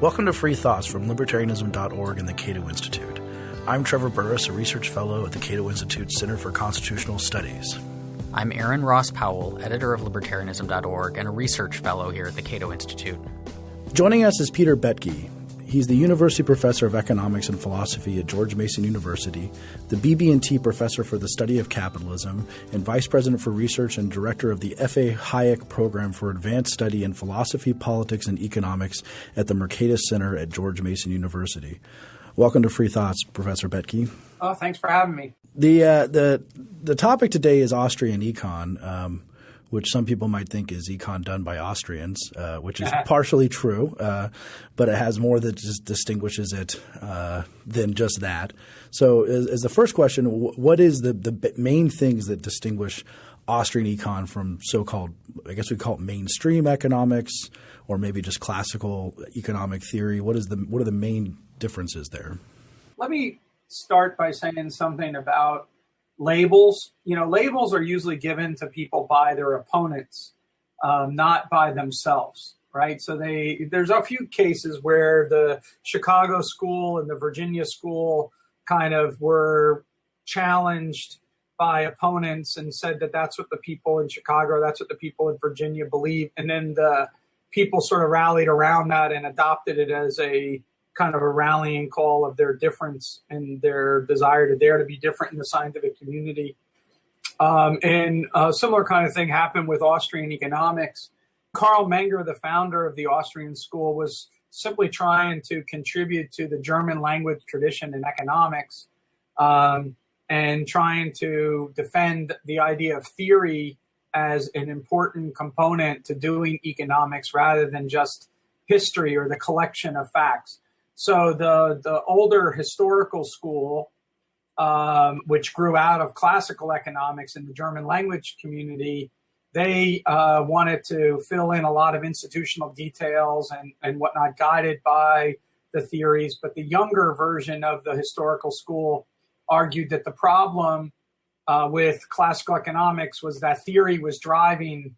Welcome to Free Thoughts from libertarianism.org and the Cato Institute. I'm Trevor Burrus, a research fellow at the Cato Institute Center for Constitutional Studies. I'm Aaron Ross Powell, editor of libertarianism.org and a research fellow here at the Cato Institute. Joining us is Peter Boettke. He's the University Professor of Economics and Philosophy at George Mason University, the BB&T Professor for the Study of Capitalism, and Vice President for Research and Director of the F.A. Hayek Program for Advanced Study in Philosophy, Politics, and Economics at the Mercatus Center at George Mason University. Welcome to Free Thoughts, Professor Boettke. Oh, thanks for having me. The topic today is Austrian econ, which some people might think is econ done by Austrians, which is partially true, but it has more that just distinguishes it than just that. So as the first question, what is the main things that distinguish Austrian econ from so-called, I guess we call it mainstream economics, or maybe just classical economic theory? What are the main differences there? Let me start by saying something about labels. Labels are usually given to people by their opponents, not by themselves, right? So there's a few cases where the Chicago school and the Virginia school kind of were challenged by opponents and said that that's what the people in Chicago, that's what the people in Virginia believe. And then the people sort of rallied around that and adopted it as a kind of a rallying call of their difference and their desire to dare to be different in the scientific community. And a similar kind of thing happened with Austrian economics. Carl Menger, the founder of the Austrian school, was simply trying to contribute to the German language tradition in economics and trying to defend the idea of theory as an important component to doing economics rather than just history or the collection of facts. So the older historical school, which grew out of classical economics in the German language community, they wanted to fill in a lot of institutional details and whatnot, guided by the theories. But the younger version of the historical school argued that the problem with classical economics was that theory was driving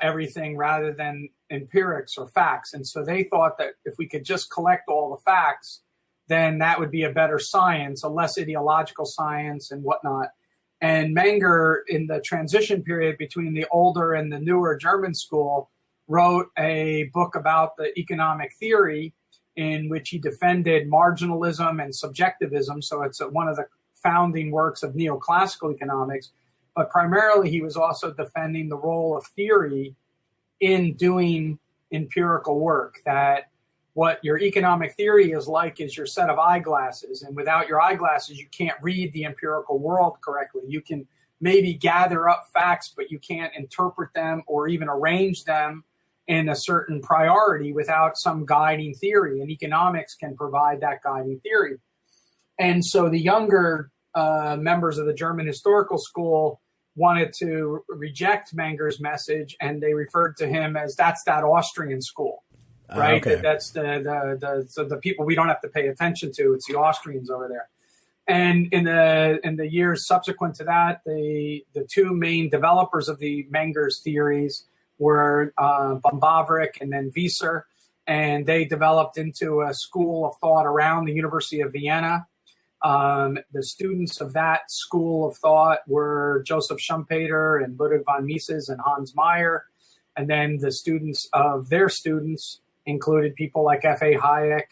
everything rather than empirics or facts. And so they thought that if we could just collect all the facts, then that would be a better science, a less ideological science and whatnot. And Menger, in the transition period between the older and the newer German school, wrote a book about the economic theory in which he defended marginalism and subjectivism. So it's one of the founding works of neoclassical economics. But primarily, he was also defending the role of theory in doing empirical work, that what your economic theory is like is your set of eyeglasses. And without your eyeglasses, you can't read the empirical world correctly. You can maybe gather up facts, but you can't interpret them or even arrange them in a certain priority without some guiding theory. And economics can provide that guiding theory. And so the younger members of the German historical school wanted to reject Menger's message, and they referred to him as that's that Austrian school, right? Okay. That's the people we don't have to pay attention to. It's the Austrians over there. And in the years subsequent to that, the two main developers of the Menger's theories were Böhm-Bawerk and then Wieser, and they developed into a school of thought around the University of Vienna. The students of that school of thought were Joseph Schumpeter and Ludwig von Mises and Hans Meyer. And then the students of their students included people like F.A. Hayek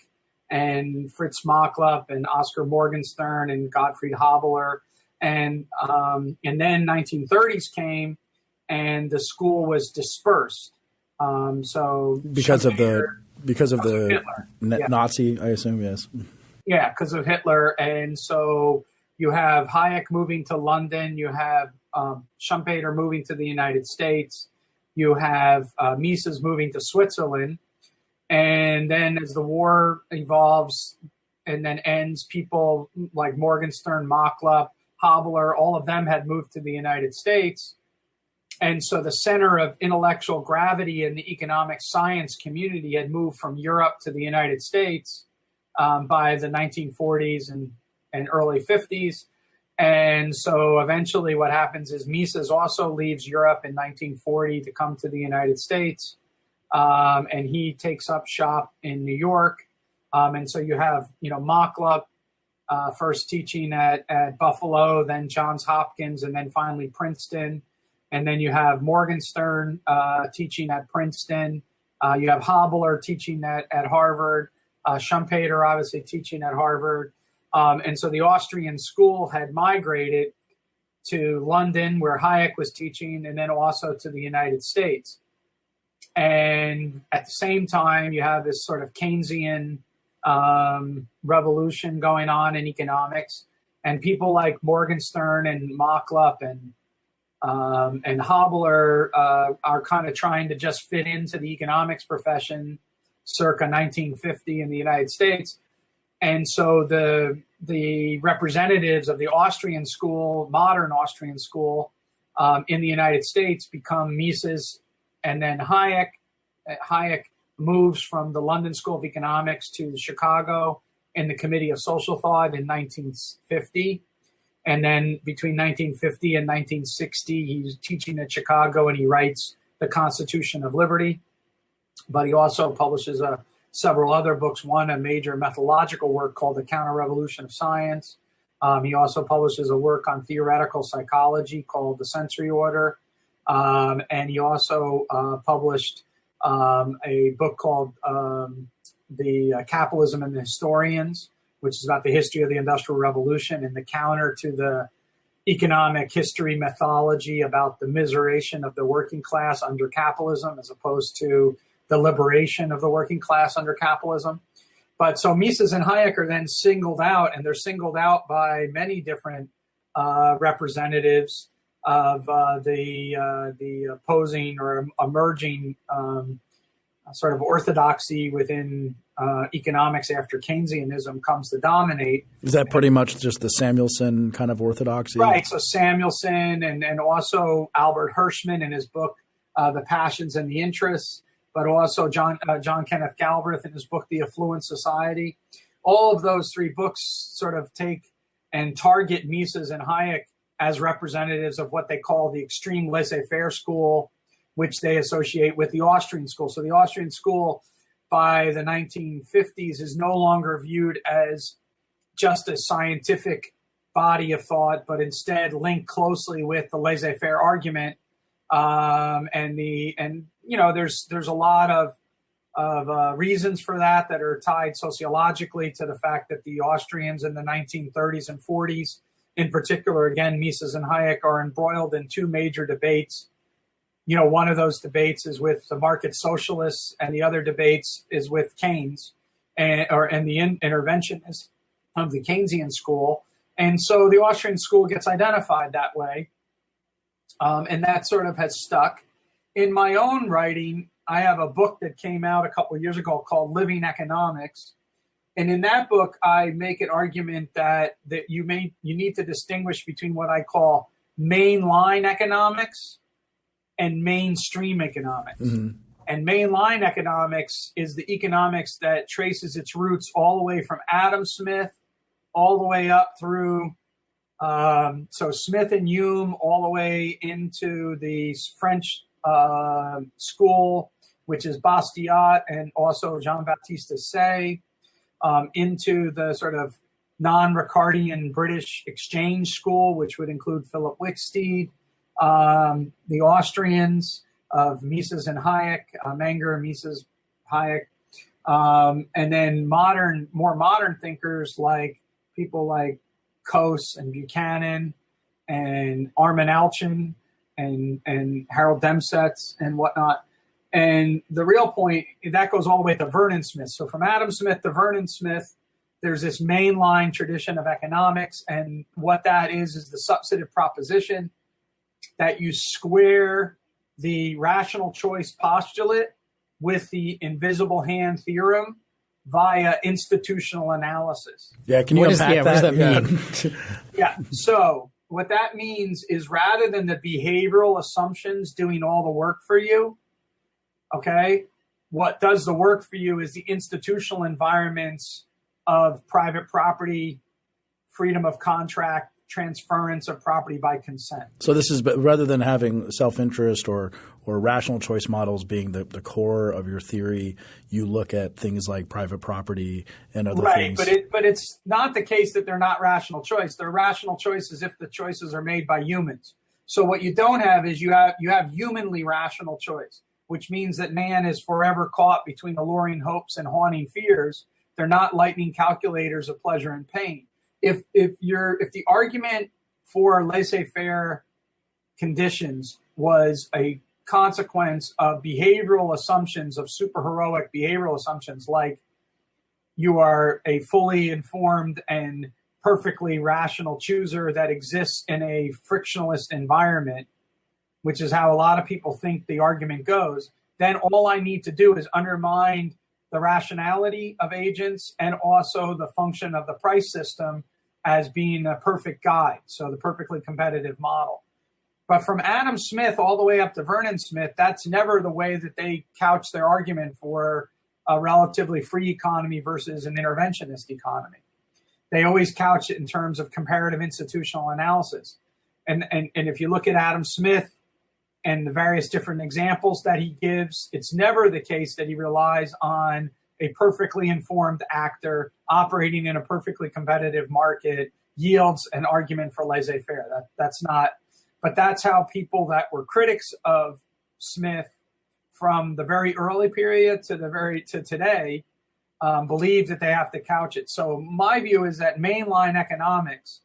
and Fritz Machlup and Oscar Morgenstern and Gottfried Haberler. And then 1930s came and the school was dispersed. So because of the Hitler. Nazi, I assume, yes. Yeah, because of Hitler. And so you have Hayek moving to London. You have Schumpeter moving to the United States. You have Mises moving to Switzerland. And then as the war evolves and then ends, people like Morgenstern, Machlup, Haberler, all of them had moved to the United States. And so the center of intellectual gravity in the economic science community had moved from Europe to the United States by the 1940s and early 50s. And so eventually what happens is Mises also leaves Europe in 1940 to come to the United States. and he takes up shop in New York. And so you have, Machlup first teaching at Buffalo, then Johns Hopkins, and then finally Princeton. And then you have Morgenstern teaching at Princeton. You have Habeler teaching at Harvard. Schumpeter, obviously, teaching at Harvard. And so the Austrian school had migrated to London, where Hayek was teaching, and then also to the United States. And at the same time, you have this sort of Keynesian revolution going on in economics. And people like Morgenstern and Machlup and Habeler are kind of trying to just fit into the economics profession circa 1950 in the United States. And so the representatives of the Austrian school, modern Austrian school, in the United States become Mises and then Hayek. Hayek moves from the London School of Economics to Chicago in the Committee of Social Thought in 1950. And then between 1950 and 1960, he's teaching at Chicago and he writes The Constitution of Liberty. But he also publishes several other books, one a major methodological work called The Counter-Revolution of Science. He also publishes a work on theoretical psychology called The Sensory Order. And he also published a book called The Capitalism and the Historians, which is about the history of the Industrial Revolution and the counter to the economic history methodology about the miseration of the working class under capitalism as opposed to the liberation of the working class under capitalism. But so Mises and Hayek are then singled out, and they're singled out by many different representatives of the opposing or emerging sort of orthodoxy within economics after Keynesianism comes to dominate. Is that pretty much just the Samuelson kind of orthodoxy? Right. So Samuelson and also Albert Hirschman in his book, The Passions and the Interests, but also John Kenneth Galbraith in his book, The Affluent Society. All of those three books sort of take and target Mises and Hayek as representatives of what they call the extreme laissez-faire school, which they associate with the Austrian school. So the Austrian school by the 1950s is no longer viewed as just a scientific body of thought, but instead linked closely with the laissez-faire argument. There's a lot of reasons for that are tied sociologically to the fact that the Austrians in the 1930s and 40s, in particular, again, Mises and Hayek are embroiled in two major debates. One of those debates is with the market socialists, and the other debates is with Keynes and the interventionists of the Keynesian school. And so the Austrian school gets identified that way, and that sort of has stuck. In my own writing, I have a book that came out a couple of years ago called Living Economics. And in that book, I make an argument that you need to distinguish between what I call mainline economics and mainstream economics. Mm-hmm. And mainline economics is the economics that traces its roots all the way from Adam Smith, all the way up through, so Smith and Hume, all the way into the French school, which is Bastiat and also Jean-Baptiste Say, into the sort of non-Ricardian British exchange school, which would include Philip Wicksteed, the Austrians of Mises and Hayek, Menger, Mises, Hayek, and then more modern thinkers like people like Coase and Buchanan and Armin Alchian and Harold Demsetz and whatnot. And the real point, that goes all the way to Vernon Smith. So from Adam Smith to Vernon Smith, there's this mainline tradition of economics. And what that is the substantive proposition that you square the rational choice postulate with the invisible hand theorem via institutional analysis. Yeah, can you unpack that? What does that mean? Yeah, so what that means is rather than the behavioral assumptions doing all the work for you, okay, what does the work for you is the institutional environments of private property, freedom of contract, transference of property by consent. So this is, but rather than having self-interest or rational choice models being the core of your theory, you look at things like private property and other things. Right, but it's not the case that they're not rational choice. They're rational choices if the choices are made by humans. So what you don't have is you have humanly rational choice, which means that man is forever caught between alluring hopes and haunting fears. They're not lightning calculators of pleasure and pain. If the argument for laissez-faire conditions was a consequence of behavioral assumptions, of superheroic behavioral assumptions, like you are a fully informed and perfectly rational chooser that exists in a frictionless environment, which is how a lot of people think the argument goes, then all I need to do is undermine the rationality of agents and also the function of the price system as being a perfect guide, so the perfectly competitive model. But from Adam Smith all the way up to Vernon Smith, that's never the way that they couch their argument for a relatively free economy versus an interventionist economy. They always couch it in terms of comparative institutional analysis. And if you look at Adam Smith and the various different examples that he gives, it's never the case that he relies on a perfectly informed actor operating in a perfectly competitive market yields an argument for laissez-faire. That's not, but that's how people that were critics of Smith from the very early period to today believe that they have to couch it. So my view is that mainline economics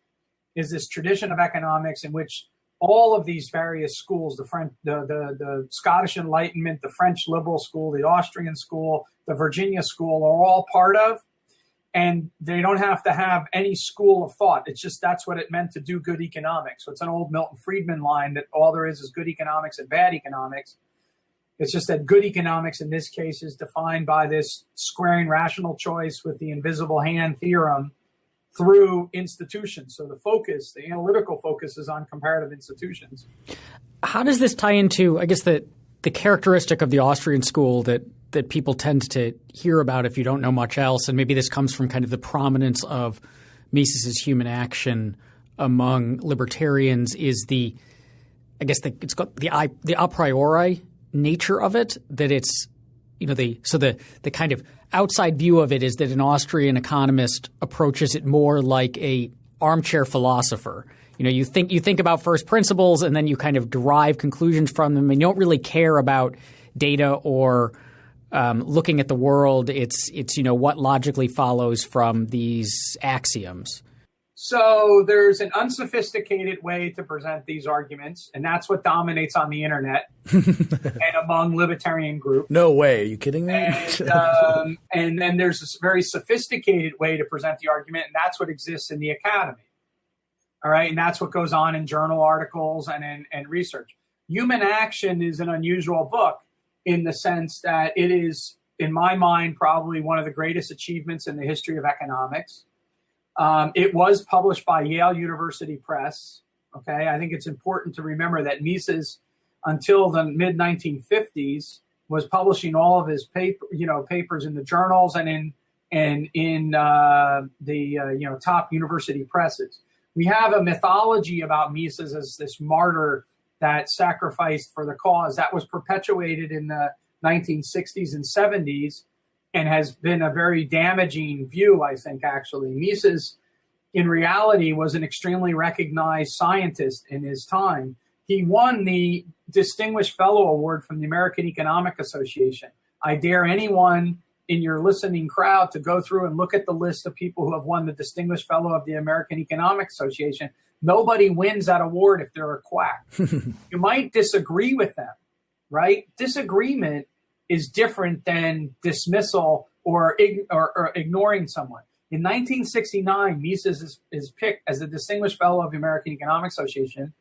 is this tradition of economics in which all of these various schools, the Scottish Enlightenment, the French liberal school, the Austrian school, the Virginia school are all part of, and they don't have to have any school of thought. It's just that's what it meant to do good economics. So it's an old Milton Friedman line that all there is good economics and bad economics. It's just that good economics in this case is defined by this squaring rational choice with the invisible hand theorem through institutions. So the analytical focus is on comparative institutions. How does this tie into, I guess, the characteristic of the Austrian school that people tend to hear about if you don't know much else? And maybe this comes from kind of the prominence of Mises's human action among libertarians is it's got the a priori nature of it, that it's, the kind of outside view of it is that an Austrian economist approaches it more like a armchair philosopher. You think about first principles and then you kind of derive conclusions from them, and you don't really care about data or looking at the world. It's what logically follows from these axioms. So there's an unsophisticated way to present these arguments, and that's what dominates on the internet and among libertarian groups. No way. Are you kidding me? And then there's this very sophisticated way to present the argument, and that's what exists in the academy. All right, and that's what goes on in journal articles and research. Human Action is an unusual book in the sense that it is, in my mind, probably one of the greatest achievements in the history of economics. It was published by Yale University Press. Okay, I think it's important to remember that Mises, until the mid 1950s, was publishing all of his papers in the journals and in the top university presses. We have a mythology about Mises as this martyr that sacrificed for the cause that was perpetuated in the 1960s and 70s. And has been a very damaging view, I think, actually. Mises, in reality, was an extremely recognized scientist in his time. He won the Distinguished Fellow Award from the American Economic Association. I dare anyone in your listening crowd to go through and look at the list of people who have won the Distinguished Fellow of the American Economic Association. Nobody wins that award if they're a quack. You might disagree with them, right? Disagreement is different than dismissal or ignoring someone. In 1969, Mises is picked as the Distinguished Fellow of the American Economic Association.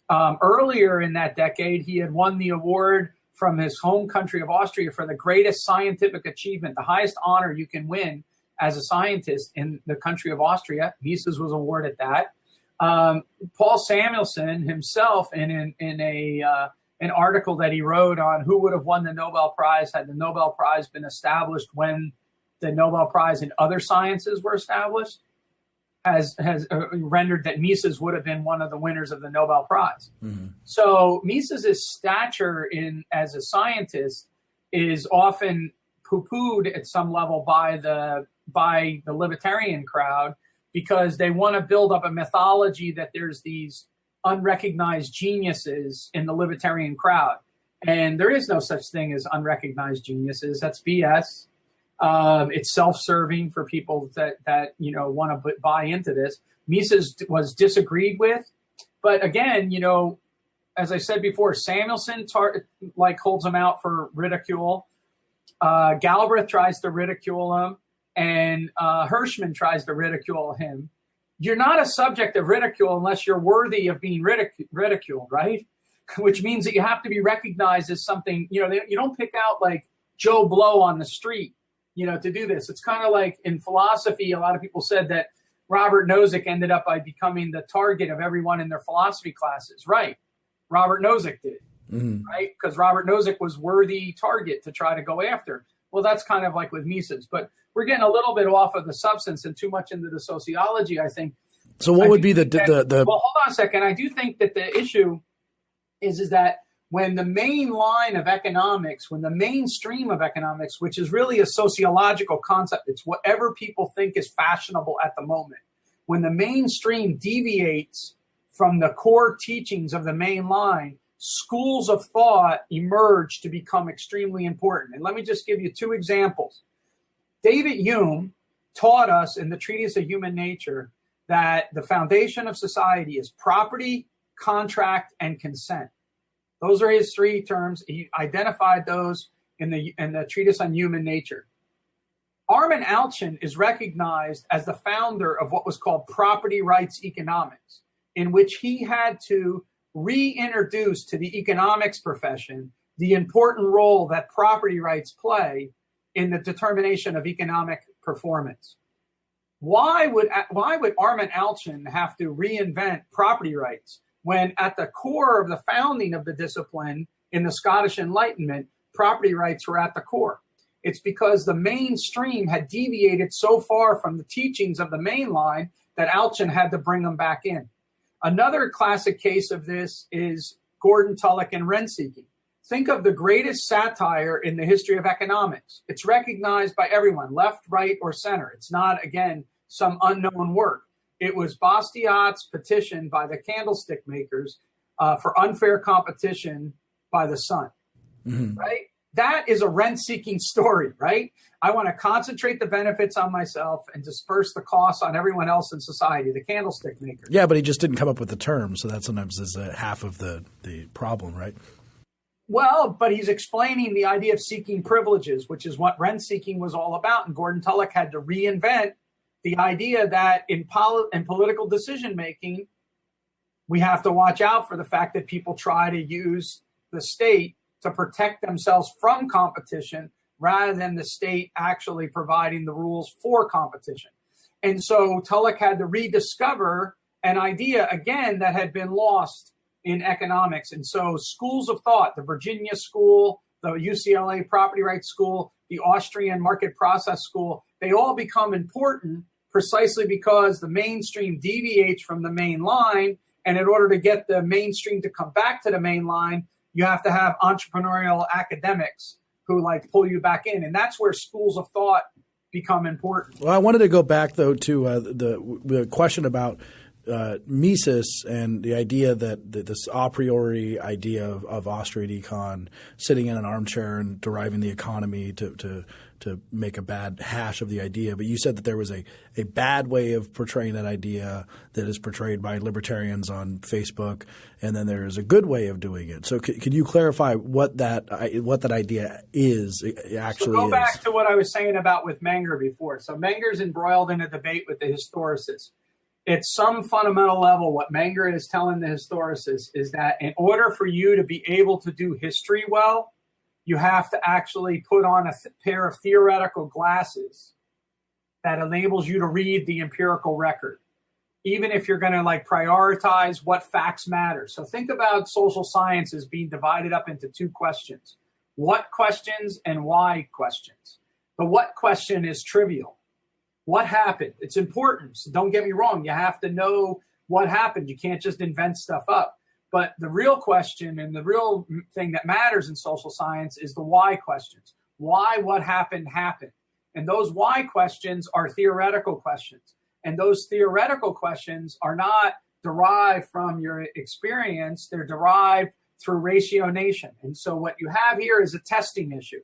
Earlier in that decade, he had won the award from his home country of Austria for the greatest scientific achievement, the highest honor you can win as a scientist in the country of Austria. Mises was awarded that. Paul Samuelson himself, in an article that he wrote on who would have won the Nobel Prize had the Nobel Prize been established when the Nobel Prize in other sciences were established, has rendered that Mises would have been one of the winners of the Nobel Prize. So Mises's stature as a scientist is often poo-pooed at some level by the libertarian crowd, because they want to build up a mythology that there's these unrecognized geniuses in the libertarian crowd. And there is no such thing as unrecognized geniuses. That's BS. It's self-serving for people that want to buy into this. Mises was disagreed with, but again, as I said before, Samuelson holds him out for ridicule. Galbraith tries to ridicule him, and Hirschman tries to ridicule him. You're not a subject of ridicule unless you're worthy of being ridiculed, right? Which means that you have to be recognized as something. You don't pick out like Joe Blow on the street, to do this. It's kind of like in philosophy, a lot of people said that Robert Nozick ended up by becoming the target of everyone in their philosophy classes. Right. Robert Nozick did, right? Because Robert Nozick was worthy target to try to go after. Well, that's kind of like with Mises, but we're getting a little bit off of the substance and too much into the sociology, I think. So what would be the Well, hold on a second. I do think that the issue is that when the main line of economics, when the mainstream of economics, which is really a sociological concept, it's whatever people think is fashionable at the moment. When the mainstream deviates from the core teachings of the main line, schools of thought emerge to become extremely important. And let me just give you two examples. David Hume taught us in the Treatise of Human Nature that the foundation of society is property, contract, and consent. Those are his three terms. He identified those in the Treatise on Human Nature. Armin Altschuan is recognized as the founder of what was called property rights economics, in which he had to reintroduce to the economics profession the important role that property rights play in the determination of economic performance. Why would Armin Altschuan have to reinvent property rights when at the core of the founding of the discipline in the Scottish Enlightenment, property rights were at the core? It's because the mainstream had deviated so far from the teachings of the main line that Altschuan had to bring them back in. Another classic case of this is Gordon Tullock and rent-seeking. Think of the greatest satire in the history of economics. It's recognized by everyone, left, right, or center. It's not, again, some unknown work. It was Bastiat's petition by the candlestick makers for unfair competition by the sun, right? That is a rent-seeking story, right? I want to concentrate the benefits on myself and disperse the costs on everyone else in society, the candlestick maker. Yeah, but he just didn't come up with the term, so that sometimes is half of the problem, right? Well, but he's explaining the idea of seeking privileges, which is what rent-seeking was all about. And Gordon Tullock had to reinvent the idea that in political decision-making, we have to watch out for the fact that people try to use the state to protect themselves from competition rather than the state actually providing the rules for competition. And so Tullock had to rediscover an idea, again, that had been lost in economics. And so schools of thought, the Virginia School, the UCLA Property Rights School, the Austrian Market Process School, they all become important precisely because the mainstream deviates from the main line. And in order to get the mainstream to come back to the main line, you have to have entrepreneurial academics who pull you back in. And that's where schools of thought become important. Well, I wanted to go back, though, to the question about Mises and the idea that this a priori idea of Austrian econ, sitting in an armchair and deriving the economy to make a bad hash of the idea. But you said that there was a bad way of portraying that idea that is portrayed by libertarians on Facebook, and then there is a good way of doing it. So can you clarify what that idea is actually? So go back to what I was saying about with Menger before. So Menger's embroiled in a debate with the historicists. At some fundamental level, what Menger is telling the historicists is that in order for you to be able to do history well, you have to actually put on a pair of theoretical glasses that enables you to read the empirical record, even if you're going to prioritize what facts matter. So think about social sciences being divided up into two questions: what questions and why questions. The what question is trivial. What happened? It's important. So don't get me wrong. You have to know what happened. You can't just invent stuff up. But the real question and the real thing that matters in social science is the why questions. Why what happened happened. And those why questions are theoretical questions. And those theoretical questions are not derived from your experience. They're derived through rationation. And so what you have here is a testing issue.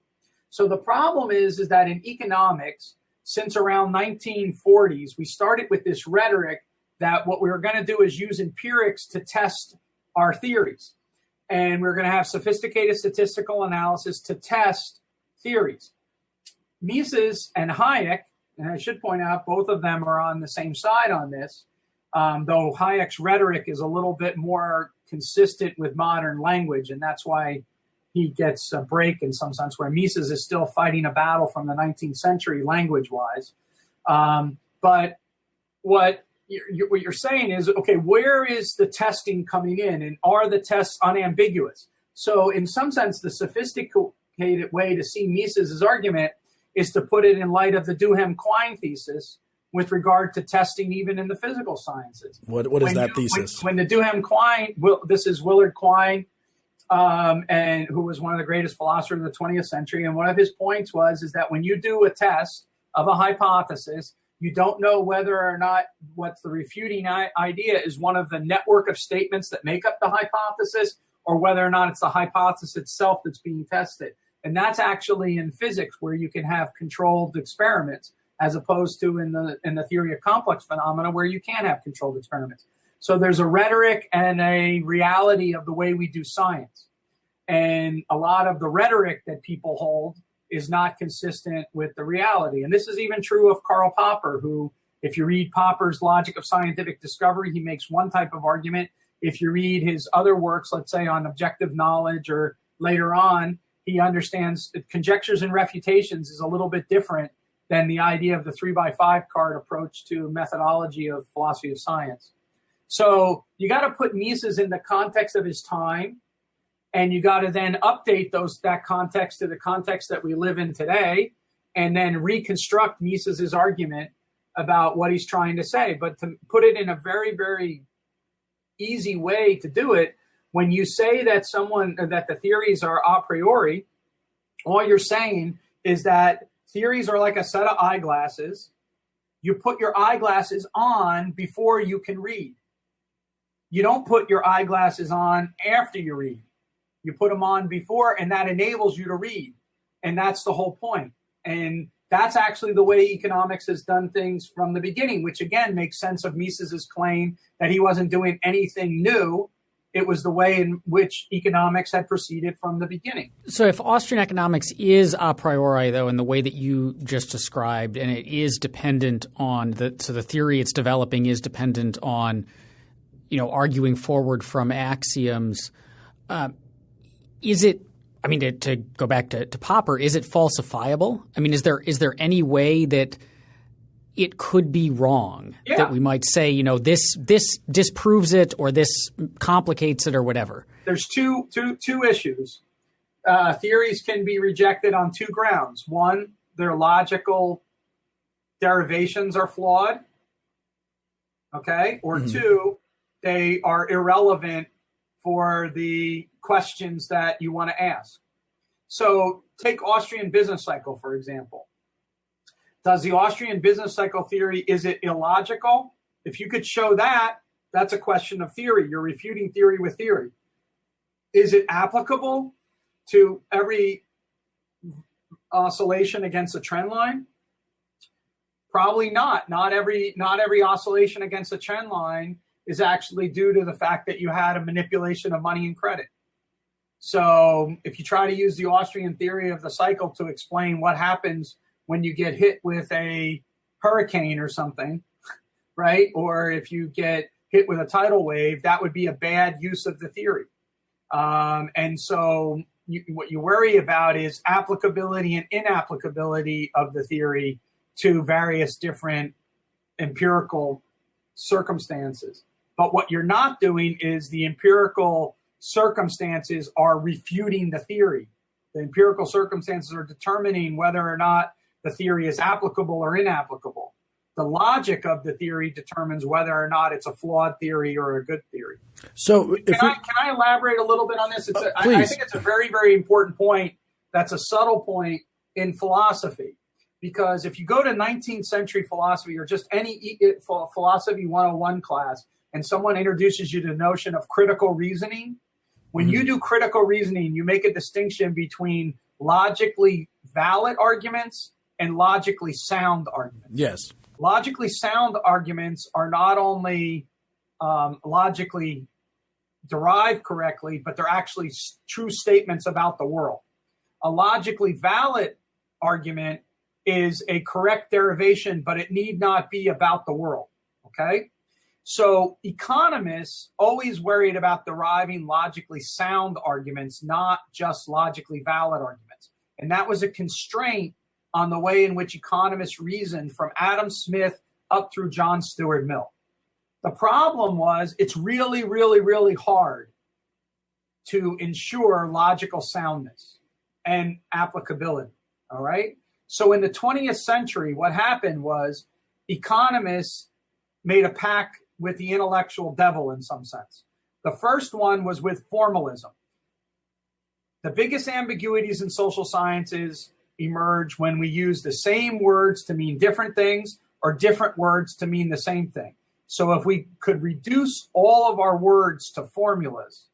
So the problem is that in economics, since around 1940s, we started with this rhetoric that what we were going to do is use empirics to test our theories. And we're going to have sophisticated statistical analysis to test theories. Mises and Hayek, and I should point out both of them are on the same side on this, though Hayek's rhetoric is a little bit more consistent with modern language, and that's why he gets a break in some sense, where Mises is still fighting a battle from the 19th century language-wise. But what you're saying is, okay, where is the testing coming in, and are the tests unambiguous? So in some sense, the sophisticated way to see Mises's argument is to put it in light of the Duhem-Quine thesis with regard to testing even in the physical sciences. What is that thesis? When the Duhem-Quine, this is Willard Quine, and who was one of the greatest philosophers of the 20th century. And one of his points is that when you do a test of a hypothesis, you don't know whether or not what's the refuting idea is one of the network of statements that make up the hypothesis, or whether or not it's the hypothesis itself that's being tested. And that's actually in physics, where you can have controlled experiments, as opposed to in the theory of complex phenomena, where you can't have controlled experiments. So there's a rhetoric and a reality of the way we do science. And a lot of the rhetoric that people hold is not consistent with the reality. And this is even true of Karl Popper, who, if you read Popper's Logic of Scientific Discovery, he makes one type of argument. If you read his other works, let's say on objective knowledge or later on, he understands that conjectures and refutations is a little bit different than the idea of the 3x5 card approach to methodology of philosophy of science. So you got to put Mises in the context of his time, and you got to then update that context to the context that we live in today, and then reconstruct Mises's argument about what he's trying to say. But to put it in a very, very easy way to do it, when you say that that the theories are a priori, all you're saying is that theories are like a set of eyeglasses. You put your eyeglasses on before you can read. You don't put your eyeglasses on after you read. You put them on before, and that enables you to read. And that's the whole point. And that's actually the way economics has done things from the beginning, which again makes sense of Mises's claim that he wasn't doing anything new. It was the way in which economics had proceeded from the beginning. So if Austrian economics is a priori, though, in the way that you just described, and it is dependent on the theory it's developing is dependent on, arguing forward from axioms, is it, to go back to Popper, is it falsifiable? Is there any way that it could be wrong, that we might say, this disproves it, or this complicates it, or whatever? There's two issues. Theories can be rejected on two grounds. One, their logical derivations are flawed, okay? Or two, they are irrelevant for the questions that you want to ask. So take Austrian business cycle, for example. Does the Austrian business cycle theory, is it illogical? If you could show that, that's a question of theory. You're refuting theory with theory. Is it applicable to every oscillation against a trend line? Probably not. Not every oscillation against a trend line is actually due to the fact that you had a manipulation of money and credit. So if you try to use the Austrian theory of the cycle to explain what happens when you get hit with a hurricane or something, right? Or if you get hit with a tidal wave, that would be a bad use of the theory. And so what you worry about is applicability and inapplicability of the theory to various different empirical circumstances. But what you're not doing is the empirical circumstances are refuting the theory. The empirical circumstances are determining whether or not the theory is applicable or inapplicable. The logic of the theory determines whether or not it's a flawed theory or a good theory. So can I elaborate a little bit on this? Please. I think it's a very, very important point. That's a subtle point in philosophy. Because if you go to 19th century philosophy or just any philosophy 101 class, and someone introduces you to the notion of critical reasoning, when you do critical reasoning, you make a distinction between logically valid arguments and logically sound arguments. Yes. Logically sound arguments are not only logically derived correctly, but they're actually true statements about the world. A logically valid argument is a correct derivation, but it need not be about the world, okay? So economists always worried about deriving logically sound arguments, not just logically valid arguments. And that was a constraint on the way in which economists reasoned from Adam Smith up through John Stuart Mill. The problem was it's really, really, really hard to ensure logical soundness and applicability, all right? So in the 20th century, what happened was economists made a pact with the intellectual devil in some sense. The first one was with formalism. The biggest ambiguities in social sciences emerge when we use the same words to mean different things or different words to mean the same thing. So if we could reduce all of our words to formulas,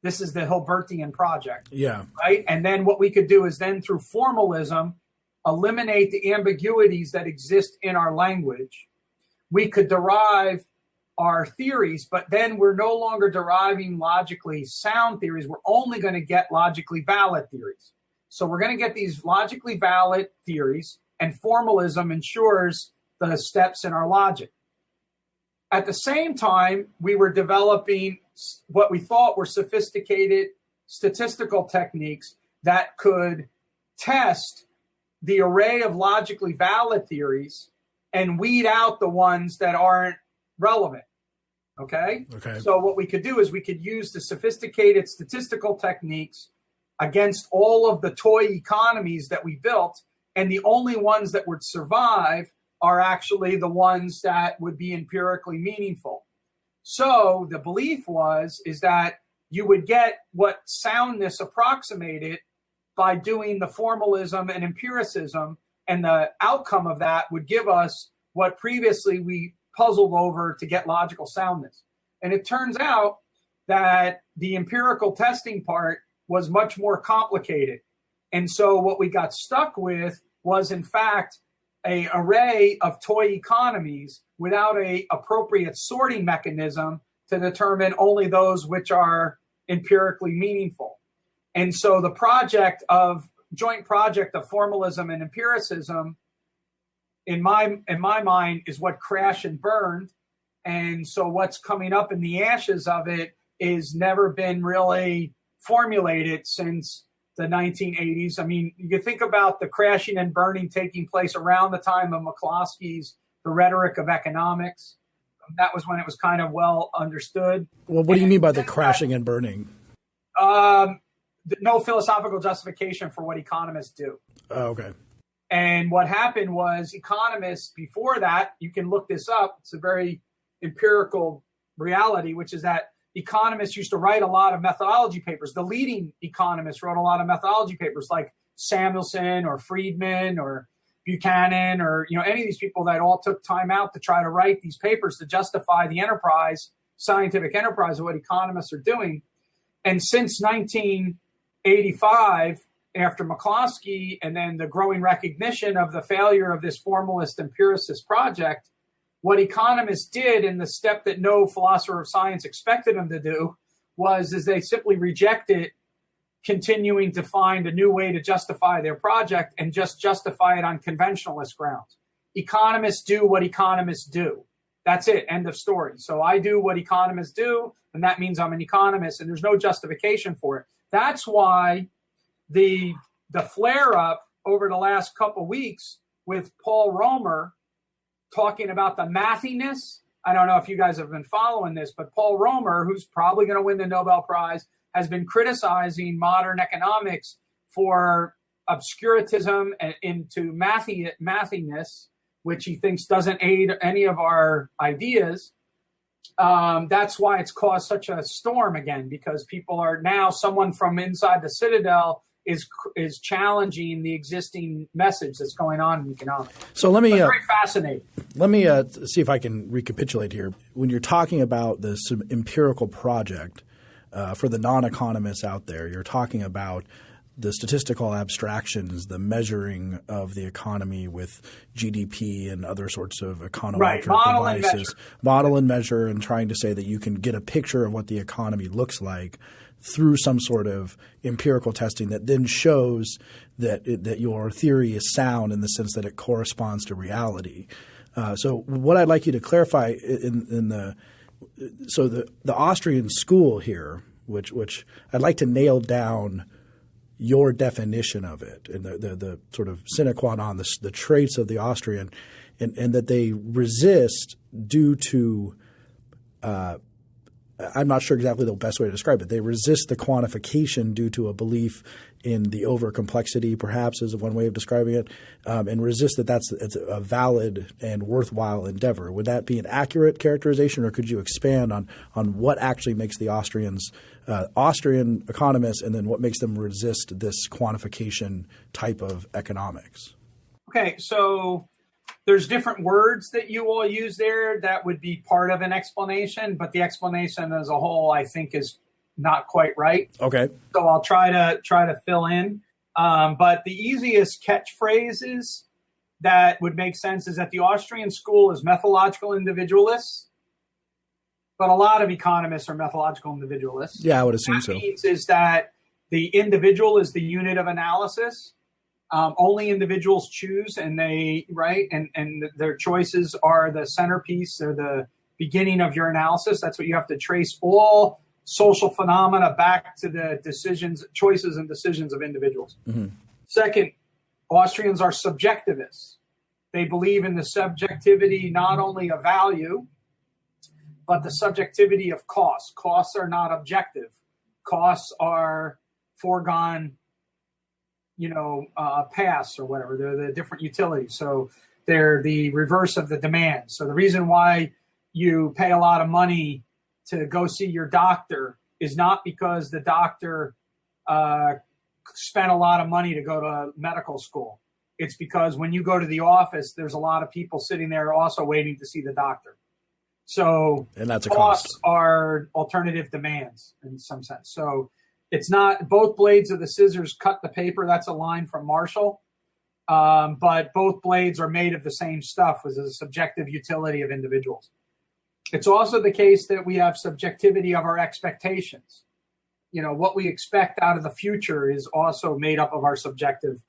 this is the Hilbertian project, right? And then what we could do is then through formalism, eliminate the ambiguities that exist in our language. We could derive our theories, but then we're no longer deriving logically sound theories. We're only going to get logically valid theories. So we're going to get these logically valid theories, and formalism ensures the steps in our logic. At the same time, we were developing what we thought were sophisticated statistical techniques that could test the array of logically valid theories and weed out the ones that aren't relevant. Okay? So what we could do is we could use the sophisticated statistical techniques against all of the toy economies that we built, and the only ones that would survive are actually the ones that would be empirically meaningful. So the belief is that you would get what soundness approximated by doing the formalism and empiricism, and the outcome of that would give us what previously we puzzled over to get logical soundness. And it turns out that the empirical testing part was much more complicated. And so what we got stuck with was, in fact, an array of toy economies without an appropriate sorting mechanism to determine only those which are empirically meaningful. And so the joint project of formalism and empiricism, in my mind, is what crashed and burned. And so what's coming up in the ashes of it is never been really formulated since the 1980s. I mean, you think about the crashing and burning taking place around the time of McCloskey's The Rhetoric of Economics. That was when it was kind of well understood. Well, what do you mean by the crashing and burning? No philosophical justification for what economists do. Oh, okay. And what happened was economists before that, you can look this up, it's a very empirical reality, which is that economists used to write a lot of methodology papers. The leading economists wrote a lot of methodology papers like Samuelson or Friedman or Buchanan or any of these people that all took time out to try to write these papers to justify the enterprise, scientific enterprise of what economists are doing. And since 1985, after McCloskey and then the growing recognition of the failure of this formalist empiricist project, what economists did, in the step that no philosopher of science expected them to do, was they simply rejected continuing to find a new way to justify their project and just justify it on conventionalist grounds. Economists do what economists do. That's it. End of story. So I do what economists do, and that means I'm an economist, and there's no justification for it. That's why the flare-up over the last couple of weeks with Paul Romer talking about the mathiness. I don't know if you guys have been following this, but Paul Romer, who's probably going to win the Nobel Prize, has been criticizing modern economics for obscurantism and into mathiness, which he thinks doesn't aid any of our ideas. That's why it's caused such a storm again, because people are now, someone from inside the Citadel is challenging the existing message that's going on in economics. So let me very fascinating. Let me see if I can recapitulate here. When you're talking about this empirical project for the non-economists out there, you're talking about the statistical abstractions, the measuring of the economy with GDP and other sorts of econometric devices, model and measure, and trying to say that you can get a picture of what the economy looks like through some sort of empirical testing that then shows that your theory is sound in the sense that it corresponds to reality. So what I'd like you to clarify the Austrian school here, which I'd like to nail down your definition of it and the sort of sine qua non, the traits of the Austrian, and that they resist due to I'm not sure exactly the best way to describe it. They resist the quantification due to a belief in the over-complexity, perhaps, is one way of describing it, and resist that it's a valid and worthwhile endeavor. Would that be an accurate characterization, or could you expand on what actually makes the Austrians Austrian economists, and then what makes them resist this quantification type of economics? Okay, so there's different words that you all use there that would be part of an explanation, but the explanation as a whole, I think, is not quite right. Okay. So I'll try to fill in. But the easiest catchphrases that would make sense is that the Austrian school is methodological individualists, but a lot of economists are methodological individualists. Yeah, I would assume so. What that means is that the individual is the unit of analysis. Only individuals choose, and and their choices are the centerpiece or the beginning of your analysis. That's what you have to trace all social phenomena back to the choices and decisions of individuals. Mm-hmm. Second, Austrians are subjectivists. They believe in the subjectivity not only of value, but the subjectivity of costs. Costs are not objective. Costs are foregone pass or whatever. They're the different utilities. So they're the reverse of the demand. So the reason why you pay a lot of money to go see your doctor is not because the doctor spent a lot of money to go to medical school. It's because when you go to the office, there's a lot of people sitting there also waiting to see the doctor. So and that's costs are alternative demands in some sense. So it's not both blades of the scissors cut the paper. That's a line from Marshall. But both blades are made of the same stuff, which is a subjective utility of individuals. It's also the case that we have subjectivity of our expectations. What we expect out of the future is also made up of our subjective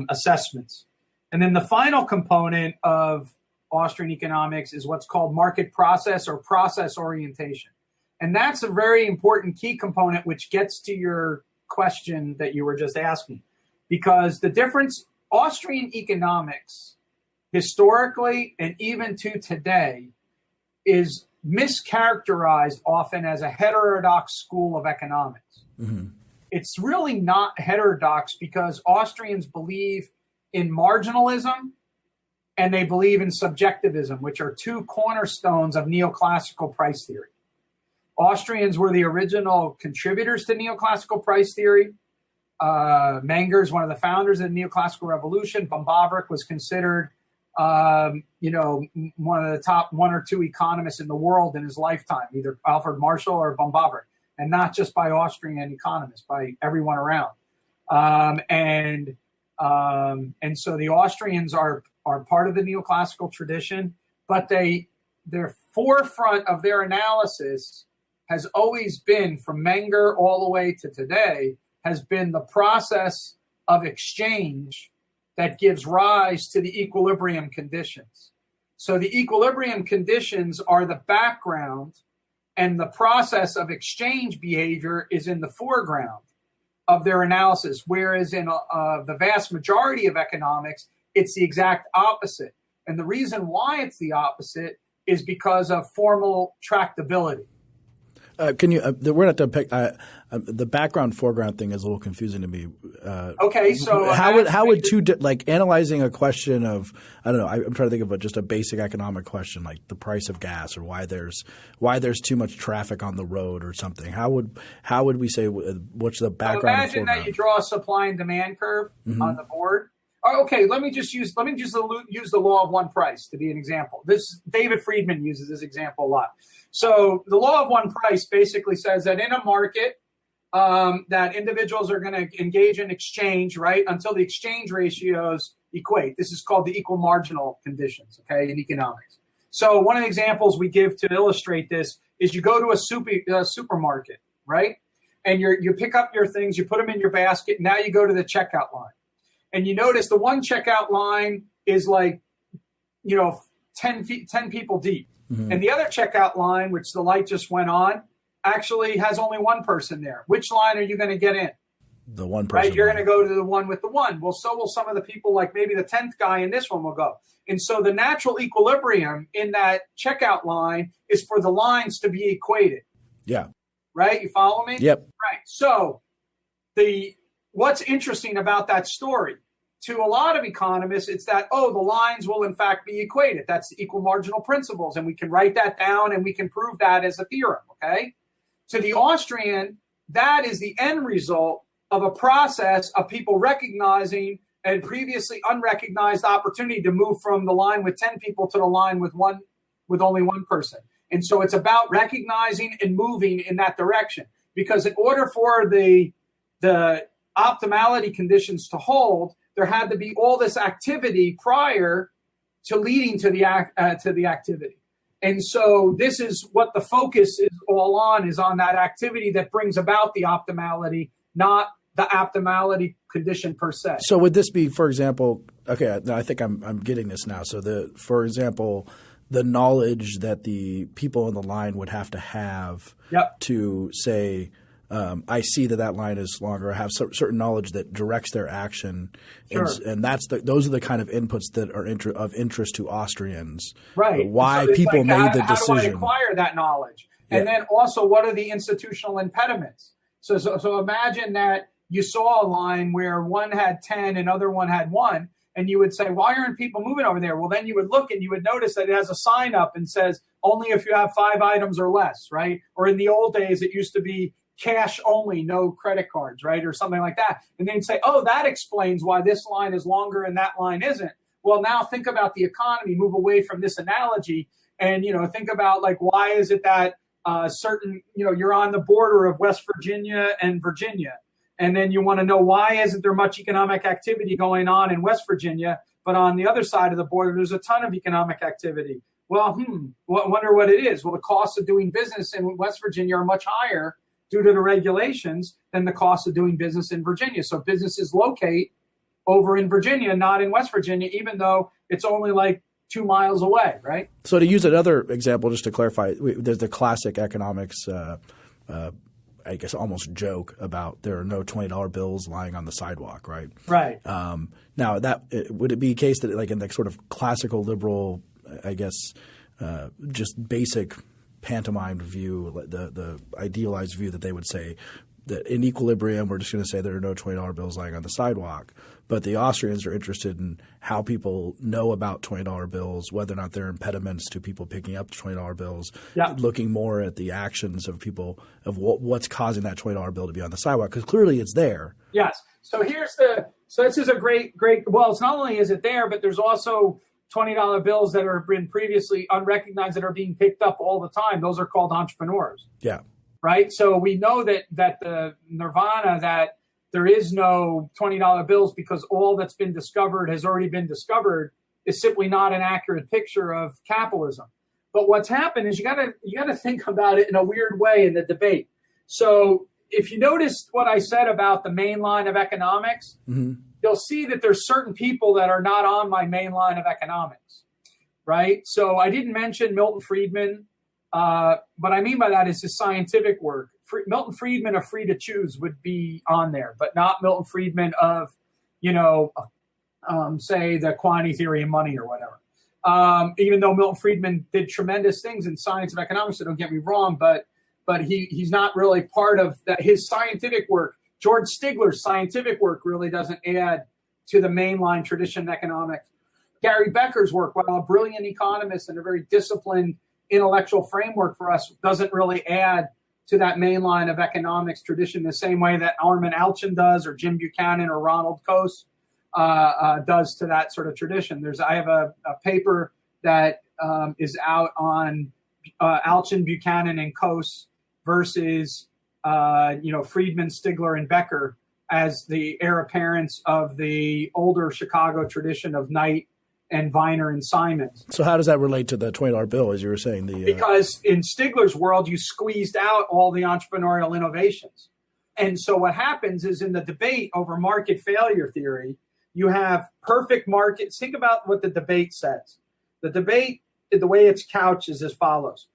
assessments. And then the final component of Austrian economics is what's called market process or process orientation. And that's a very important key component, which gets to your question that you were just asking. Because the difference, Austrian economics, historically and even to today, is mischaracterized often as a heterodox school of economics. Mm-hmm. It's really not heterodox because Austrians believe in marginalism and they believe in subjectivism, which are two cornerstones of neoclassical price theory. Austrians were the original contributors to neoclassical price theory. Menger is one of the founders of the neoclassical revolution. Böhm-Bawerk was considered, one of the top one or two economists in the world in his lifetime, either Alfred Marshall or Böhm-Bawerk, and not just by Austrian economists, by everyone around. And so the Austrians are part of the neoclassical tradition, but their forefront of their analysis has always been, from Menger all the way to today, has been the process of exchange that gives rise to the equilibrium conditions. So the equilibrium conditions are the background, and the process of exchange behavior is in the foreground of their analysis, whereas in the vast majority of economics, it's the exact opposite. And the reason why it's the opposite is because of formal tractability. Can you? We're not to pick. The background foreground thing is a little confusing to me. Okay, so how would like analyzing a question of, I don't know. I'm trying to think of just a basic economic question like the price of gas or why there's too much traffic on the road or something. How would we say what's the background? So imagine that you draw a supply and demand curve on the board. Oh, okay, let me just use the law of one price to be an example. David Friedman uses this example a lot. So the law of one price basically says that in a market, that individuals are going to engage in exchange, right, until the exchange ratios equate. This is called the equal marginal conditions, okay, in economics. So one of the examples we give to illustrate this is you go to a supermarket, right, and you pick up your things, you put them in your basket, now you go to the checkout line. And you notice the one checkout line is like, 10 people deep. Mm-hmm. And the other checkout line, which the light just went on, actually has only one person there. Which line are you going to get in? The one person. Right? You're going to go to the one with the one. Well, so will some of the people, like maybe the 10th guy in this one will go. And so the natural equilibrium in that checkout line is for the lines to be equated. Yeah. Right? You follow me? Yep. Right. So what's interesting about that story? To a lot of economists, it's that, the lines will in fact be equated. That's the equal marginal principles. And we can write that down and we can prove that as a theorem, okay? To the Austrian, that is the end result of a process of people recognizing a previously unrecognized opportunity to move from the line with 10 people to the line with only one person. And so it's about recognizing and moving in that direction. Because in order for the optimality conditions to hold, there had to be all this activity prior to leading to the activity. And so this is what the focus is all on, is on that activity that brings about the optimality, not the optimality condition per se. So would this be, for example, okay, I think I'm getting this now. So for example, the knowledge that the people in the line would have to have to say, I see that line is longer. I have certain knowledge that directs their action, sure. and those are the kind of inputs that are of interest to Austrians. Right. Why so people made the decision. How do I acquire that knowledge? And then also, what are the institutional impediments? So imagine that you saw a line where one had 10 and other one had 1, and you would say, why aren't people moving over there? Well, then you would look and you would notice that it has a sign up and says only if you have 5 items or less, right? Or in the old days, it used to be cash only, no credit cards, right? Or something like that. And then you'd say, that explains why this line is longer and that line isn't. Well, now think about the economy, move away from this analogy and, think about like, why is it that you're on the border of West Virginia and Virginia. And then you want to know why isn't there much economic activity going on in West Virginia, but on the other side of the border, there's a ton of economic activity. Well, wonder what it is. Well, the costs of doing business in West Virginia are much higher due to the regulations than the cost of doing business in Virginia. So businesses locate over in Virginia, not in West Virginia, even though it's only like 2 miles away, right? So to use another example, just to clarify, there's the classic economics, I guess almost joke about there are no $20 bills lying on the sidewalk, right? Right. Now, would it be a case that like in the sort of classical liberal, I guess, just basic pantomime view, the idealized view that they would say that in equilibrium, we're just going to say there are no $20 bills lying on the sidewalk. But the Austrians are interested in how people know about $20 bills, whether or not there are impediments to people picking up the $20 bills, looking more at the actions of people, of what's causing that $20 bill to be on the sidewalk, because clearly it's there. Yes. So this is a great, well, it's not only is it there, but there's also $20 bills that have been previously unrecognized that are being picked up all the time. Those are called entrepreneurs. Yeah. Right. So we know that the nirvana, that there is no $20 bills because all that's been discovered has already been discovered, is simply not an accurate picture of capitalism. But what's happened is you gotta think about it in a weird way in the debate. So if you notice what I said about the main line of economics, you'll see that there's certain people that are not on my main line of economics, right? So I didn't mention Milton Friedman. What I mean by that is his scientific work. Milton Friedman of Free to Choose would be on there, but not Milton Friedman of, say the quantity theory of money or whatever. Even though Milton Friedman did tremendous things in science of economics, so don't get me wrong, but but he's not really part of that. His scientific work, George Stigler's scientific work, really doesn't add to the mainline tradition of economics. Gary Becker's work, while a brilliant economist and a very disciplined intellectual framework for us, doesn't really add to that mainline of economics tradition the same way that Armin Alchian does, or Jim Buchanan or Ronald Coase does to that sort of tradition. I have a paper that is out on Alchian, Buchanan, and Coase versus Friedman, Stigler, and Becker as the heir apparents of the older Chicago tradition of Knight and Viner and Simons. So how does that relate to the $20 bill, as you were saying? Because in Stigler's world, you squeezed out all the entrepreneurial innovations. And so what happens is, in the debate over market failure theory, you have perfect markets. Think about what the debate says. The debate, the way it's couched, is as follows.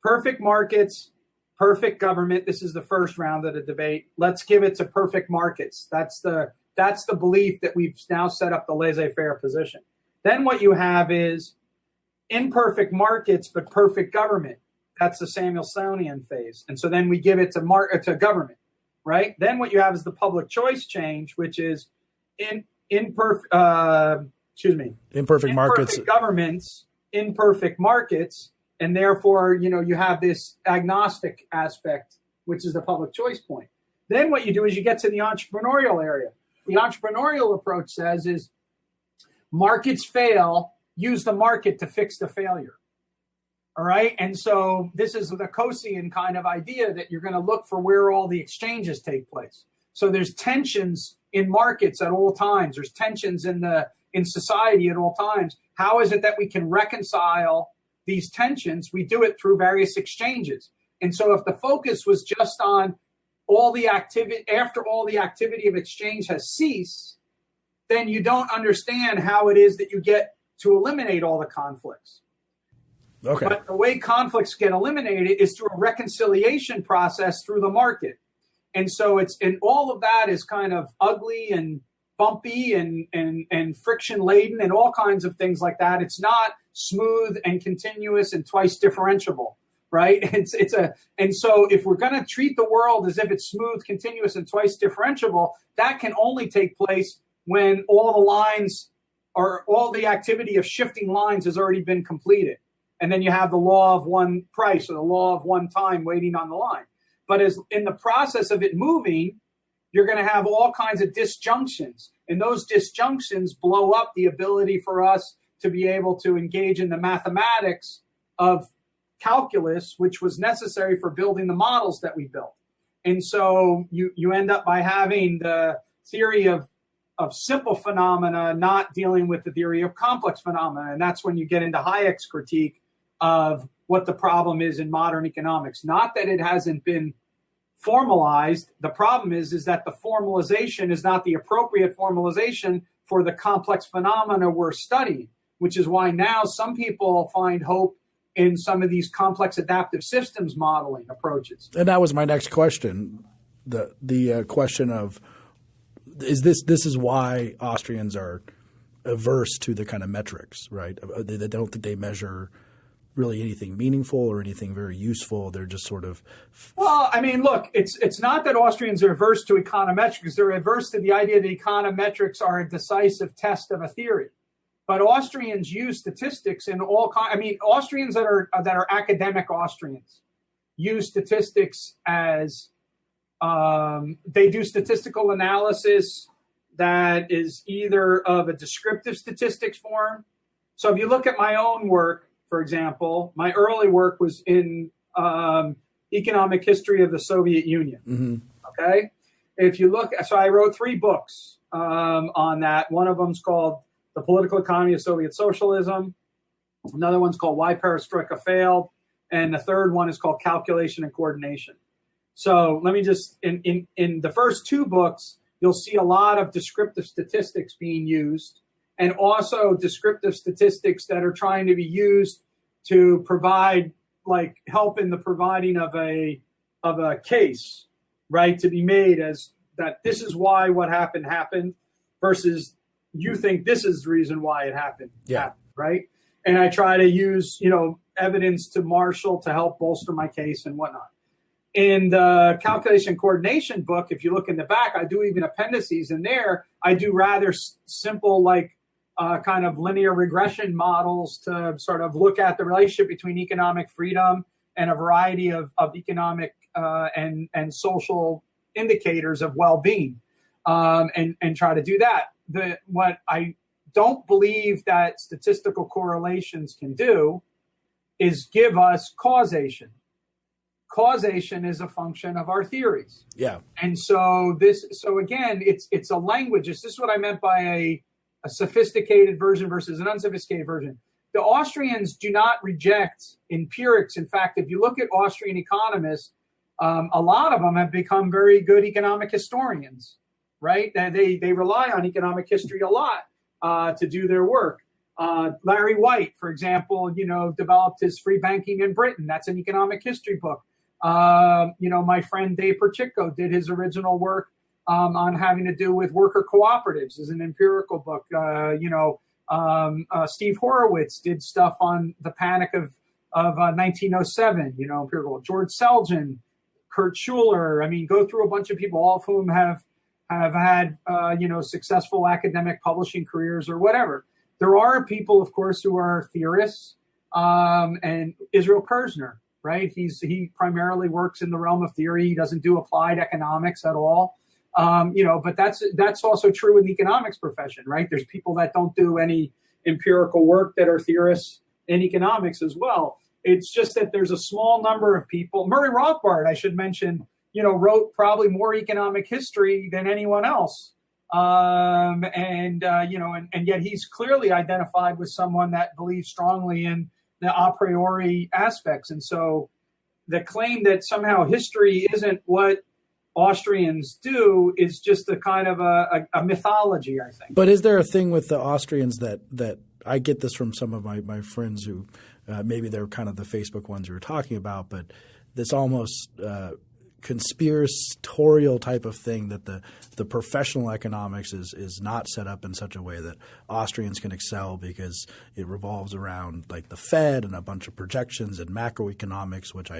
Perfect markets, perfect government. This is the first round of the debate. Let's give it to perfect markets. That's the belief that we've now set up the laissez-faire position. Then what you have is imperfect markets, but perfect government. That's the Samuelsonian phase. And so then we give it to government, right? Then what you have is the public choice change, which is imperfect markets, governments, imperfect markets. And therefore, you have this agnostic aspect, which is the public choice point. Then what you do is you get to the entrepreneurial area. The entrepreneurial approach says is, markets fail, use the market to fix the failure. All right. And so this is the Coasean kind of idea that you're going to look for where all the exchanges take place. So there's tensions in markets at all times. There's tensions in society at all times. How is it that we can reconcile these tensions? We do it through various exchanges. And so if the focus was just on all the activity, after all the activity of exchange has ceased, then you don't understand how it is that you get to eliminate all the conflicts. Okay. But the way conflicts get eliminated is through a reconciliation process through the market. And so and all of that is kind of ugly and bumpy and friction laden and all kinds of things like that. It's not smooth and continuous and twice differentiable, right? And so if we're going to treat the world as if it's smooth, continuous, and twice differentiable, that can only take place when all the lines or all the activity of shifting lines has already been completed. And then you have the law of one price or the law of one time waiting on the line. But as in the process of it moving, you're going to have all kinds of disjunctions. And those disjunctions blow up the ability for us to be able to engage in the mathematics of calculus, which was necessary for building the models that we built. And so you end up by having the theory of simple phenomena, not dealing with the theory of complex phenomena. And that's when you get into Hayek's critique of what the problem is in modern economics. Not that it hasn't been formalized. The problem is that the formalization is not the appropriate formalization for the complex phenomena we're studying, which is why now some people find hope in some of these complex adaptive systems modeling approaches. And that was my next question, the question of, this is why Austrians are averse to the kind of metrics, right? They don't think they measure really anything meaningful or anything very useful. They're just sort of Well, I mean, look, it's not that Austrians are averse to econometrics. They're averse to the idea that econometrics are a decisive test of a theory. But Austrians use statistics in all kinds. I mean, Austrians that are academic Austrians use statistics as they do statistical analysis that is either of a descriptive statistics form. So if you look at my own work, for example, my early work was in economic history of the Soviet Union. Mm-hmm. Okay. If you look, so I wrote 3 books on that. One of them's called The Political Economy of Soviet Socialism. Another one's called Why Perestroika Failed. And the third one is called Calculation and Coordination. So let me just, in the first 2 books, you'll see a lot of descriptive statistics being used, and also descriptive statistics that are trying to be used to provide, like, help in the providing of a case, right, to be made as that this is why what happened versus you think this is the reason why it happened, right? And I try to use, evidence to marshal to help bolster my case and whatnot. In the calculation coordination book, if you look in the back, I do even appendices in there. I do rather simple, like kind of linear regression models to sort of look at the relationship between economic freedom and a variety of economic and social indicators of well-being, and try to do that. What I don't believe that statistical correlations can do is give us causation. Causation is a function of our theories. Yeah. And so again, it's a language. This is what I meant by a sophisticated version versus an unsophisticated version. The Austrians do not reject empirics. In fact, if you look at Austrian economists, a lot of them have become very good economic historians, right? They rely on economic history a lot to do their work. Larry White, for example, developed his Free Banking in Britain. That's an economic history book. My friend Dave Perchico did his original work on having to do with worker cooperatives as an empirical book. Steve Horowitz did stuff on the panic of 1907, empirical. George Selgin, Kurt Schuler. I mean, go through a bunch of people, all of whom have had, successful academic publishing careers or whatever. There are people, of course, who are theorists, and Israel Kirzner, right? He primarily works in the realm of theory. He doesn't do applied economics at all. But that's also true in the economics profession, right? There's people that don't do any empirical work that are theorists in economics as well. It's just that there's a small number of people. Murray Rothbard, I should mention, wrote probably more economic history than anyone else. And yet he's clearly identified with someone that believes strongly in the a priori aspects. And so the claim that somehow history isn't what Austrians do is just a kind of a mythology, I think. But is there a thing with the Austrians that I get this from some of my friends who maybe they're kind of the Facebook ones you were talking about, but this almost conspiratorial type of thing that the professional economics is not set up in such a way that Austrians can excel because it revolves around like the Fed and a bunch of projections and macroeconomics, which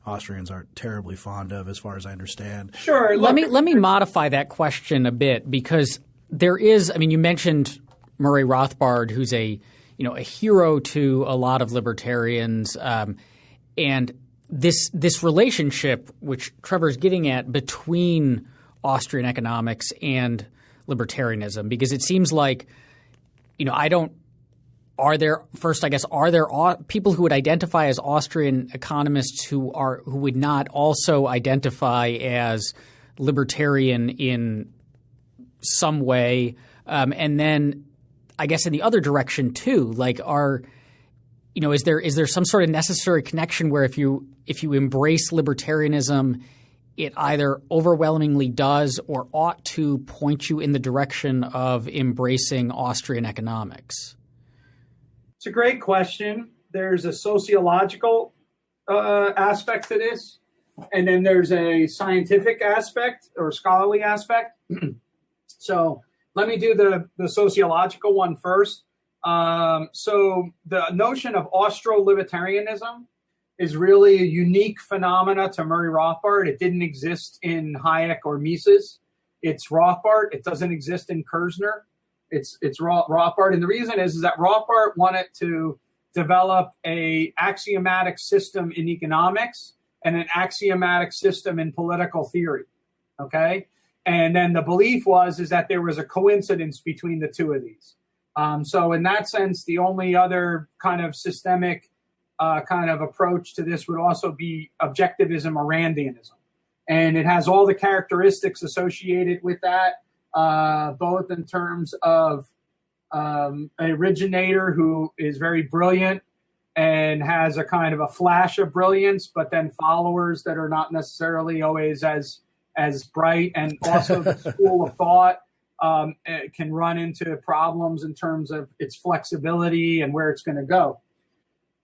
Austrians aren't terribly fond of as far as I understand. Sure. Let me modify that question a bit, because there is – I mean, you mentioned Murray Rothbard, who's a hero to a lot of libertarians, and this relationship, which Trevor's getting at, between Austrian economics and libertarianism, because it seems like, are there people who would identify as Austrian economists who would not also identify as libertarian in some way? And then I guess in the other direction too, like is there some sort of necessary connection where if you embrace libertarianism, it either overwhelmingly does or ought to point you in the direction of embracing Austrian economics? It's a great question. There's a sociological aspect to this, and then there's a scientific aspect or scholarly aspect. So let me do the sociological one first. So the notion of Austro-libertarianism is really a unique phenomena to Murray Rothbard. It didn't exist in Hayek or Mises. It's Rothbard. It doesn't exist in Kirzner. It's Rothbard. And the reason is that Rothbard wanted to develop a axiomatic system in economics and an axiomatic system in political theory. Okay? And then the belief is that there was a coincidence between the two of these. So in that sense, the only other kind of systemic kind of approach to this would also be objectivism or Randianism. And it has all the characteristics associated with that, both in terms of an originator who is very brilliant and has a kind of a flash of brilliance, but then followers that are not necessarily always as bright, and also the school of thought can run into problems in terms of its flexibility and where it's going to go.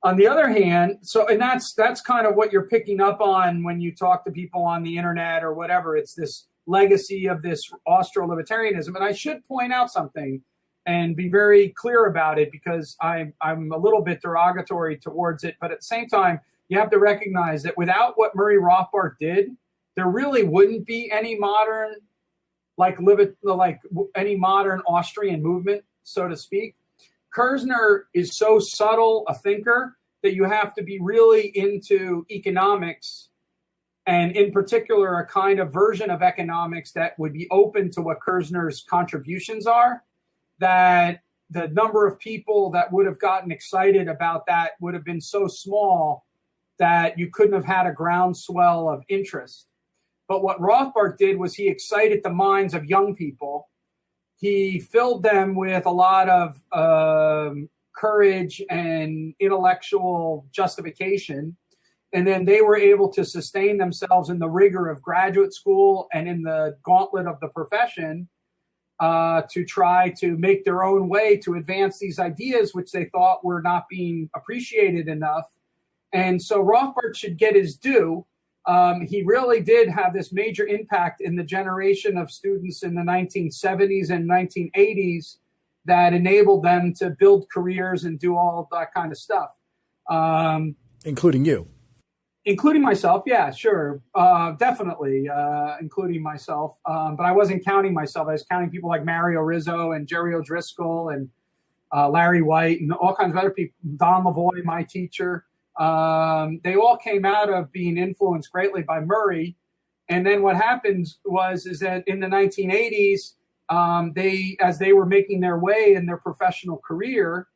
On the other hand, that's kind of what you're picking up on when you talk to people on the internet or whatever. It's this legacy of this Austro-libertarianism. And I should point out something and be very clear about it, because I'm a little bit derogatory towards it. But at the same time, you have to recognize that without what Murray Rothbard did, there really wouldn't be any modern, any modern Austrian movement, so to speak. Kirzner is so subtle a thinker that you have to be really into economics, and in particular, a kind of version of economics that would be open to what Kirzner's contributions are, that the number of people that would have gotten excited about that would have been so small that you couldn't have had a groundswell of interest. But what Rothbard did was he excited the minds of young people. He filled them with a lot of courage and intellectual justification. And then they were able to sustain themselves in the rigor of graduate school and in the gauntlet of the profession to try to make their own way to advance these ideas, which they thought were not being appreciated enough. And so Rothbard should get his due. He really did have this major impact in the generation of students in the 1970s and 1980s that enabled them to build careers and do all that kind of stuff. Including you. Including myself, yeah, sure, definitely, including myself. But I wasn't counting myself. I was counting people like Mario Rizzo and Jerry O'Driscoll and Larry White and all kinds of other people. Don Lavoie, my teacher. They all came out of being influenced greatly by Murray. And then what happened is that in the 1980s, as they were making their way in their professional career,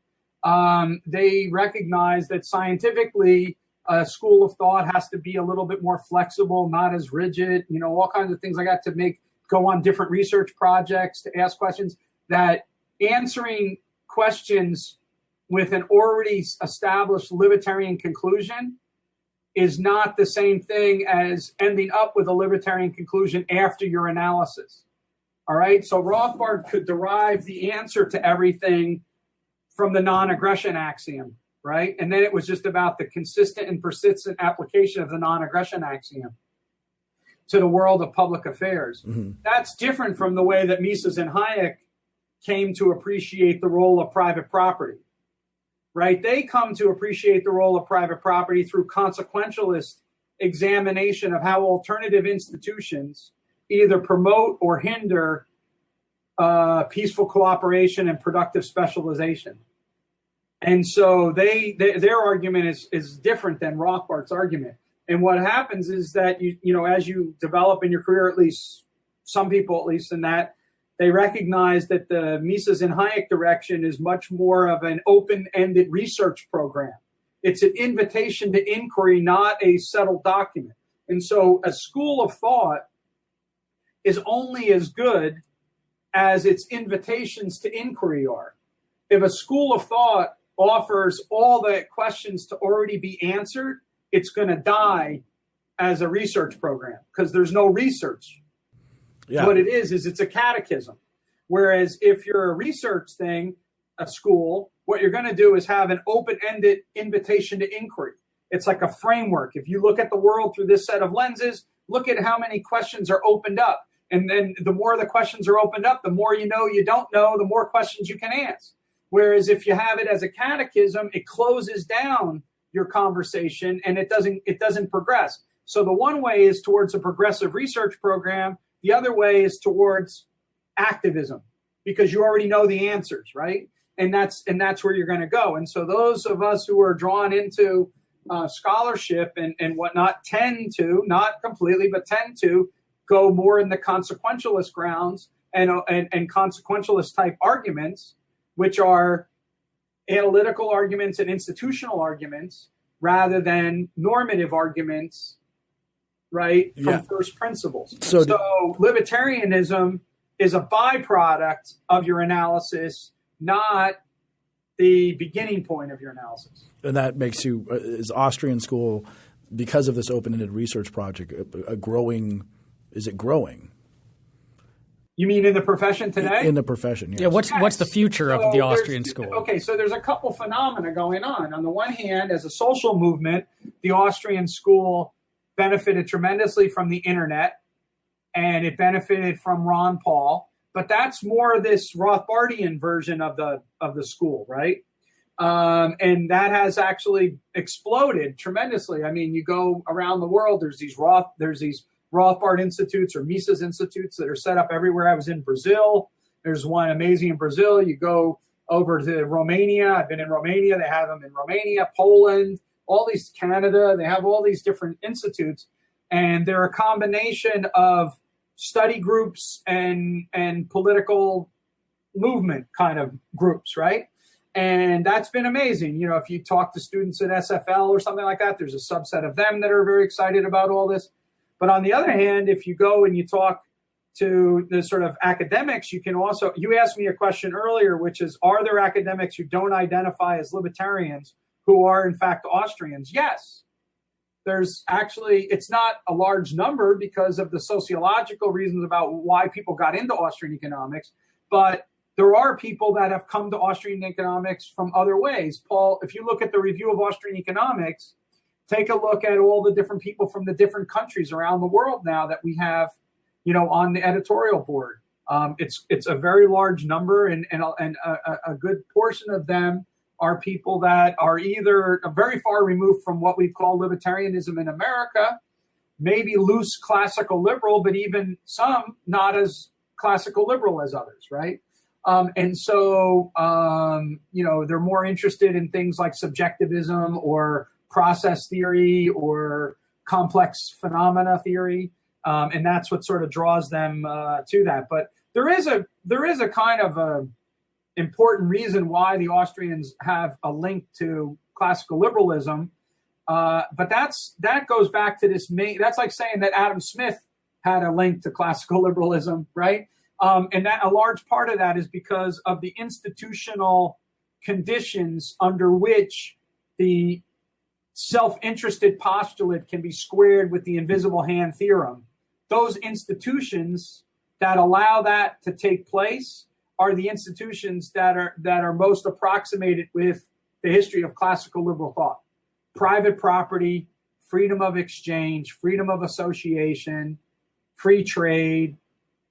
they recognized that scientifically, a school of thought has to be a little bit more flexible, not as rigid, all kinds of things like that to go on different research projects, to ask questions, that answering questions with an already established libertarian conclusion is not the same thing as ending up with a libertarian conclusion after your analysis. All right. So Rothbard could derive the answer to everything from the non-aggression axiom. Right. And then it was just about the consistent and persistent application of the non-aggression axiom to the world of public affairs. Mm-hmm. That's different from the way that Mises and Hayek came to appreciate the role of private property. Right. They come to appreciate the role of private property through consequentialist examination of how alternative institutions either promote or hinder peaceful cooperation and productive specialization. And so their argument is different than Rothbard's argument. And what happens is that, as you develop in your career, at least some people, at least in that, they recognize that the Mises and Hayek direction is much more of an open-ended research program. It's an invitation to inquiry, not a settled document. And so a school of thought is only as good as its invitations to inquiry are. If a school of thought offers all the questions to already be answered, it's going to die as a research program because there's no research. Yeah. What it is it's a catechism. Whereas if you're a research thing, a school, what you're going to do is have an open-ended invitation to inquiry. It's like a framework. If you look at the world through this set of lenses, look at how many questions are opened up. And then the more the questions are opened up, the more you don't know, the more questions you can ask. Whereas if you have it as a catechism, it closes down your conversation and it doesn't progress. So the one way is towards a progressive research program. The other way is towards activism because you already know the answers, right? And that's where you're going to go. And so those of us who are drawn into scholarship and whatnot tend to, not completely, but tend to go more in the consequentialist grounds and consequentialist type arguments, which are analytical arguments and institutional arguments rather than normative arguments, right, from first principles. So libertarianism is a byproduct of your analysis, not the beginning point of your analysis. And that makes you, is Austrian school, because of this open-ended research project, is it growing? You mean in the profession today? In the profession, yes. Yeah, what's the future of the Austrian school? Okay, so there's a couple phenomena going on. On the one hand, as a social movement, the Austrian school benefited tremendously from the internet, and it benefited from Ron Paul. But that's more this Rothbardian version of the school, right? And that has actually exploded tremendously. I mean, you go around the world, there's these Rothbard institutes or Mises institutes that are set up everywhere. I was in Brazil. There's one amazing in Brazil. You go over to Romania. I've been in Romania. They have them in Romania, Poland, all these, Canada. They have all these different institutes. And they're a combination of study groups and political movement kind of groups, right? And that's been amazing. You know, if you talk to students at SFL or something like that, there's a subset of them that are very excited about all this. But on the other hand, if you go and you talk to the sort of academics, you can also, you asked me a question earlier, which is, are there academics who don't identify as libertarians who are in fact Austrians? Yes. There's actually, it's not a large number because of the sociological reasons about why people got into Austrian economics, but there are people that have come to Austrian economics from other ways. Paul, if you look at the review of Austrian economics, take a look at all the different people from the different countries around the world now that we have, you know, on the editorial board. It's a very large number, and a good portion of them are people that are either very far removed from what we call libertarianism in America, maybe loose classical liberal, but even some not as classical liberal as others, right? And so, you know, they're more interested in things like subjectivism or process theory or complex phenomena theory. And that's what sort of draws them to that. But there is a kind of a important reason why the Austrians have a link to classical liberalism. But that goes back to this that's like saying that Adam Smith had a link to classical liberalism, right? And that a large part of that is because of the institutional conditions under which the self-interested postulate can be squared with the invisible hand theorem. Those institutions that allow that to take place are the institutions that are most approximated with the history of classical liberal thought. Private property, freedom of exchange, freedom of association, free trade,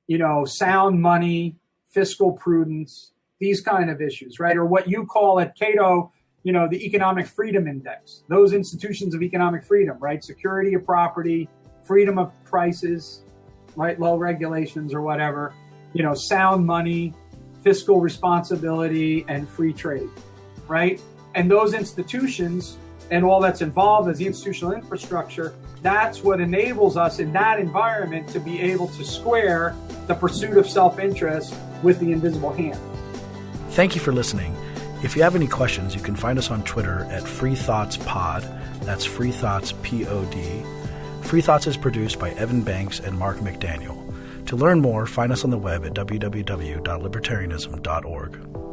you know, sound money, fiscal prudence, these kind of issues, right? Or what you call at Cato, you know, the economic freedom index, those institutions of economic freedom, right? Security of property, freedom of prices, right? Low regulations or whatever, you know, sound money, fiscal responsibility, and free trade, right? And those institutions and all that's involved as the institutional infrastructure, that's what enables us in that environment to be able to square the pursuit of self-interest with the invisible hand. Thank you for listening. If you have any questions, you can find us on Twitter at FreeThoughtsPod. That's FreeThoughtsPod. Free Thoughts is produced by Evan Banks and Mark McDaniel. To learn more, find us on the web at www.libertarianism.org.